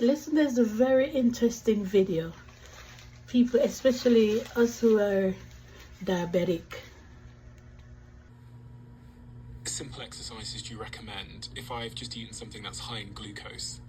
Listen, there's a very interesting video. People, especially us who are diabetic. Simple exercises do you recommend if I've just eaten something that's high in glucose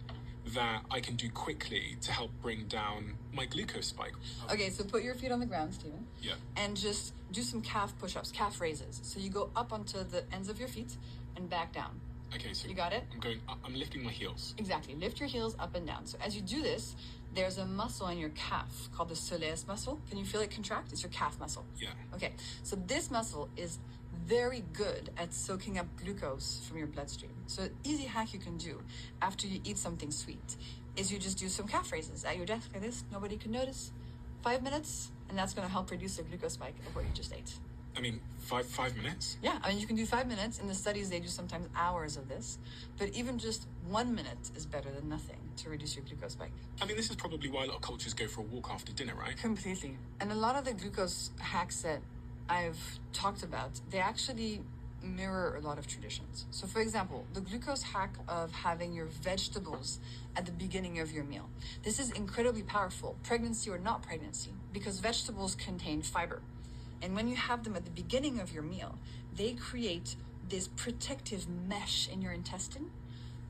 that I can do quickly to help bring down my glucose spike? Okay, so put your feet on the ground, Stephen. Yeah. And just do some calf push-ups, calf raises. So you go up onto the ends of your feet and back down. Okay, so you got it? I'm going up, I'm lifting my heels. Exactly. Lift your heels up and down. So as you do this, there's a muscle in your calf called the soleus muscle. Can you feel it contract? It's your calf muscle. Yeah. Okay, so this muscle is very good at soaking up glucose from your bloodstream. So an easy hack you can do after you eat something sweet is you just do some calf raises at your desk like this. Nobody can notice. 5 minutes, and that's going to help reduce the glucose spike of what you just ate. I mean, five minutes? Yeah, I mean, you can do 5 minutes. In the studies, they do sometimes hours of this. But even just 1 minute is better than nothing to reduce your glucose spike. I mean, this is probably why a lot of cultures go for a walk after dinner, right? Completely. And a lot of the glucose hacks that I've talked about, they actually mirror a lot of traditions. So for example, the glucose hack of having your vegetables at the beginning of your meal. This is incredibly powerful, pregnancy or not pregnancy, because vegetables contain fiber. And when you have them at the beginning of your meal, they create this protective mesh in your intestine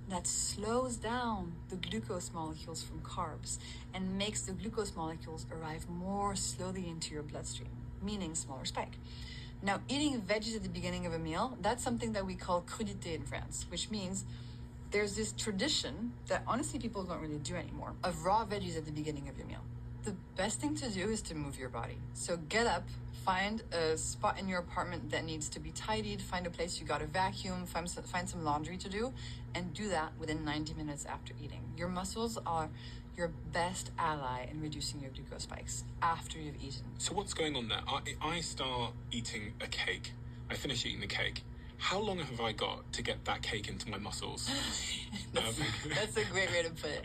that slows down the glucose molecules from carbs and makes the glucose molecules arrive more slowly into your bloodstream, meaning smaller spike. Now, eating veggies at the beginning of a meal, that's something that we call crudité in France, which means there's this tradition that honestly people don't really do anymore of raw veggies at the beginning of your meal. The best thing to do is to move your body. So get up, find a spot in your apartment that needs to be tidied, find a place you got to vacuum, find some laundry to do, and do that within 90 minutes after eating. Your muscles are your best ally in reducing your glucose spikes after you've eaten. So what's going on there? I start eating a cake. I finish eating the cake. How long have I got to get that cake into my muscles? That's a great way to put it.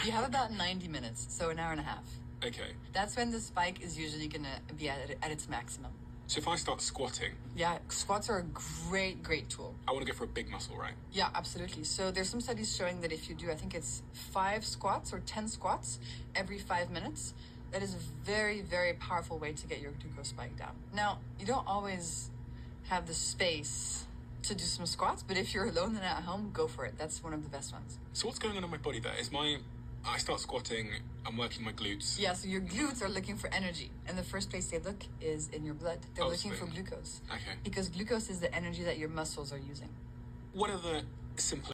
You have about 90 minutes, so an hour and a half. Okay. That's when the spike is usually going to be at its maximum. So if I start squatting... Yeah, squats are a great tool. I want to go for a big muscle, right? Yeah, absolutely. So there's some studies showing that if you do, I think it's 5 squats or 10 squats every 5 minutes, that is a very powerful way to get your glucose spike down. Now, you don't always have the space to do some squats, but if you're alone and at home, go for it. That's one of the best ones. So what's going on in my body there? I start squatting, I'm working my glutes. Yeah, so your glutes are looking for energy. And the first place they look is in your blood. They're looking for glucose. Okay. Because glucose is the energy that your muscles are using. What are the simple